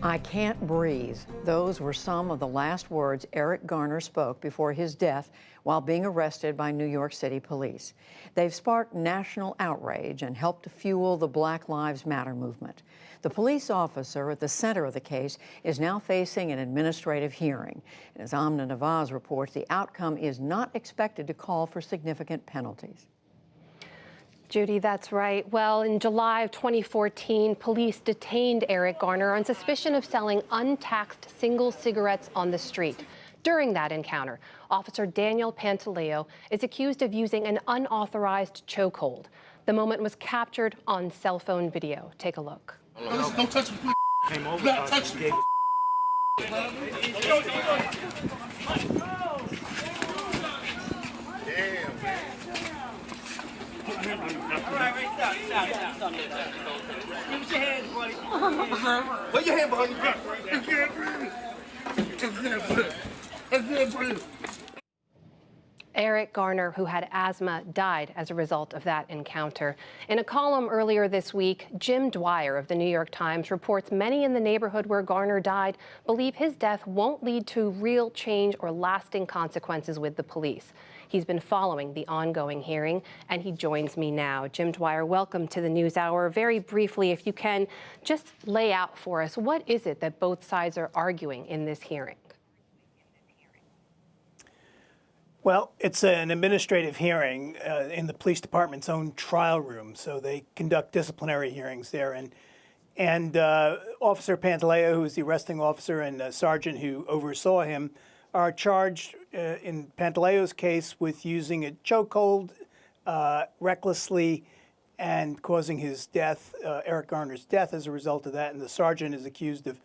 I can't breathe. Those were some of the last words Eric Garner spoke before his death while being arrested by New York City police. They've sparked national outrage and helped to fuel the Black Lives Matter movement. The police officer at the center of the case is now facing an administrative hearing. And as Amna Nawaz reports, the outcome is not expected to call for significant penalties. Judy, that's right. Well, in July of 2014, police detained Eric Garner on suspicion of selling untaxed single cigarettes on the street. During that encounter, Officer Daniel Pantaleo is accused of using an unauthorized chokehold. The moment was captured on cell phone video. Take a look. Don't touch me, please. Came over. Not touch me. All right, stop. Give us your hands, buddy. Put your hand behind your back. I can't breathe. I can't breathe. Eric Garner, who had asthma, died as a result of that encounter. In a column earlier this week, Jim Dwyer of the New York Times reports many in the neighborhood where Garner died believe his death won't lead to real change or lasting consequences with the police. He's been following the ongoing hearing, and he joins me now. Jim Dwyer, welcome to the NewsHour. Very briefly, if you can, just lay out for us, what is it that both sides are arguing in this hearing? Well, it's an administrative hearing in the police department's own trial room, so they conduct disciplinary hearings there. And Officer Pantaleo, who is the arresting officer, and a sergeant who oversaw him, are charged in Pantaleo's case with using a chokehold recklessly and causing his death, Eric Garner's death, as a result of that. And the sergeant is accused of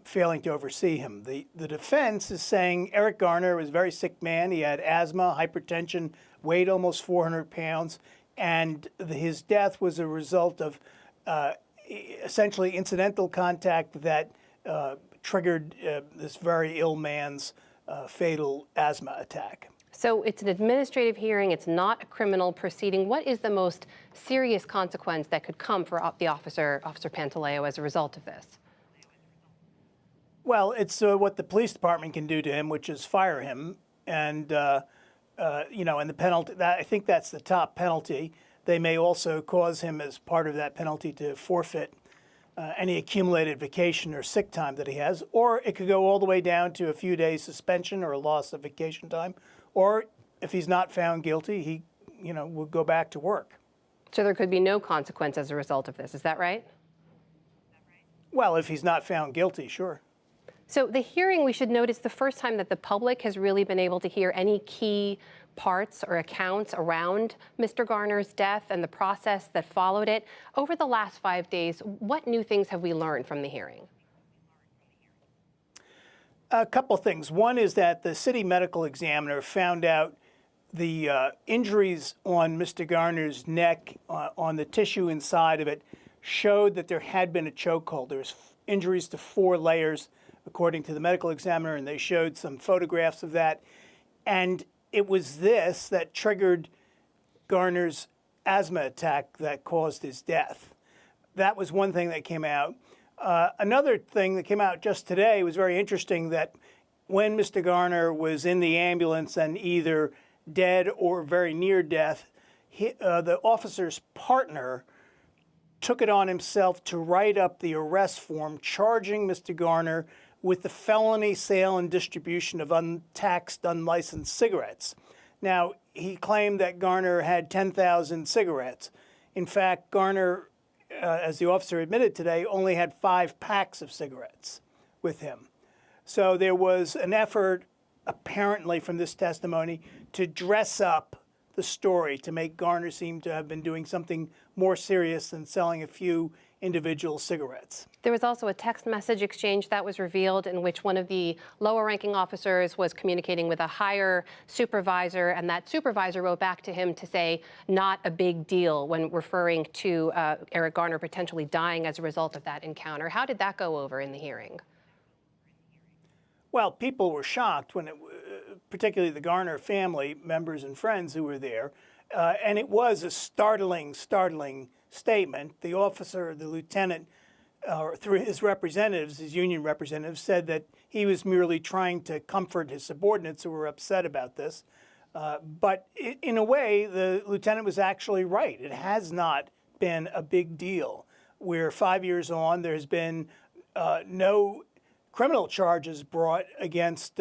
failing to oversee him. The defense is saying Eric Garner was a very sick man. He had asthma, hypertension, weighed almost 400 pounds, and his death was a result of essentially incidental contact that triggered this very ill man's fatal asthma attack. So it's an administrative hearing. It's not a criminal proceeding. What is the most serious consequence that could come for the Officer Pantaleo as a result of this? Well, it's what the police department can do to him, which is fire him, and and the penalty. I think that's the top penalty. They may also cause him, as part of that penalty, to forfeit any accumulated vacation or sick time that he has, or it could go all the way down to a few days suspension or a loss of vacation time, or if he's not found guilty, he, will go back to work. So there could be no consequence as a result of this. Is that right? Well, if he's not found guilty, sure. So the hearing, we should note, is the first time that the public has really been able to hear any key parts or accounts around Mr. Garner's death and the process that followed it. Over the last 5 days, what new things have we learned from the hearing? A couple things. One is that the city medical examiner found out the injuries on Mr. Garner's neck, on the tissue inside of it, showed that there had been a chokehold. There was injuries to 4 layers, according to the medical examiner, and they showed some photographs of that. And it was this that triggered Garner's asthma attack that caused his death. That was one thing that came out. Another thing that came out just today was very interesting, that when Mr. Garner was in the ambulance and either dead or very near death, the officer's partner took it on himself to write up the arrest form charging Mr. Garner with the felony sale and distribution of untaxed, unlicensed cigarettes. Now, he claimed that Garner had 10,000 cigarettes. In fact, Garner, as the officer admitted today, only had 5 packs of cigarettes with him. So there was an effort, apparently from this testimony, to dress up the story to make Garner seem to have been doing something more serious than selling a few individual cigarettes. There was also a text message exchange that was revealed in which one of the lower-ranking officers was communicating with a higher supervisor, and that supervisor wrote back to him to say, not a big deal, when referring to Eric Garner potentially dying as a result of that encounter. How did that go over in the hearing? Well, people were shocked when particularly the Garner family members and friends who were there. And it was a startling statement. The officer, the lieutenant, or through his representatives, his union representatives, said that he was merely trying to comfort his subordinates who were upset about this. But in a way, the lieutenant was actually right. It has not been a big deal. We're 5 years on. There's been no criminal charges brought against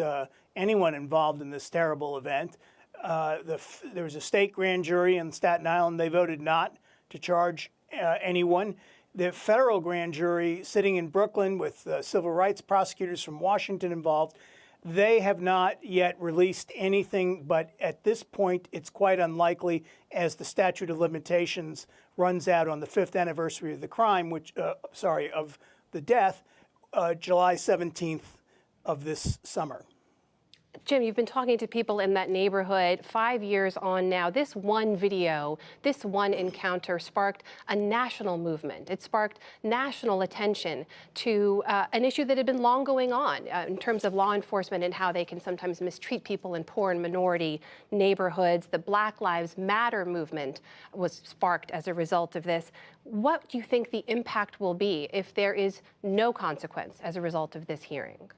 anyone involved in this terrible event. There was a state grand jury in Staten Island. They voted not to charge anyone. The federal grand jury sitting in Brooklyn with civil rights prosecutors from Washington involved, they have not yet released anything, but at this point, it's quite unlikely as the statute of limitations runs out on the 5th anniversary of the crime, of the death, July 17th of this summer. Jim, you've been talking to people in that neighborhood 5 years on now. This one video, this one encounter sparked a national movement. It sparked national attention to an issue that had been long going on in terms of law enforcement and how they can sometimes mistreat people in poor and minority neighborhoods. The Black Lives Matter movement was sparked as a result of this. What do you think the impact will be if there is no consequence as a result of this hearing?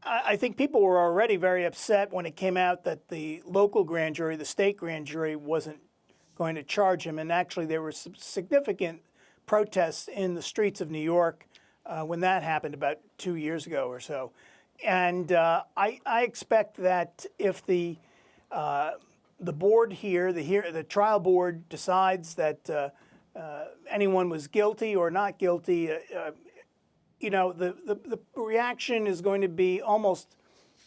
I think people were already very upset when it came out that the local grand jury, the state grand jury, wasn't going to charge him. And actually, there were some significant protests in the streets of New York when that happened about 2 years ago or so. And I expect that if the board here, the trial board, decides that anyone was guilty or not guilty, you know, the reaction is going to be almost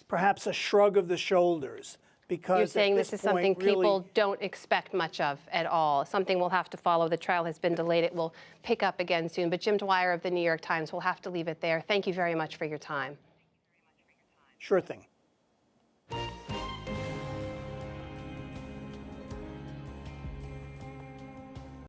perhaps a shrug of the shoulders, because you're saying this is something people really don't expect much of at all, something we'll have to follow. The trial has been delayed. It will pick up again soon. But Jim Dwyer of the New York Times, we'll have to leave it there. Thank you very much for your time. Sure thing.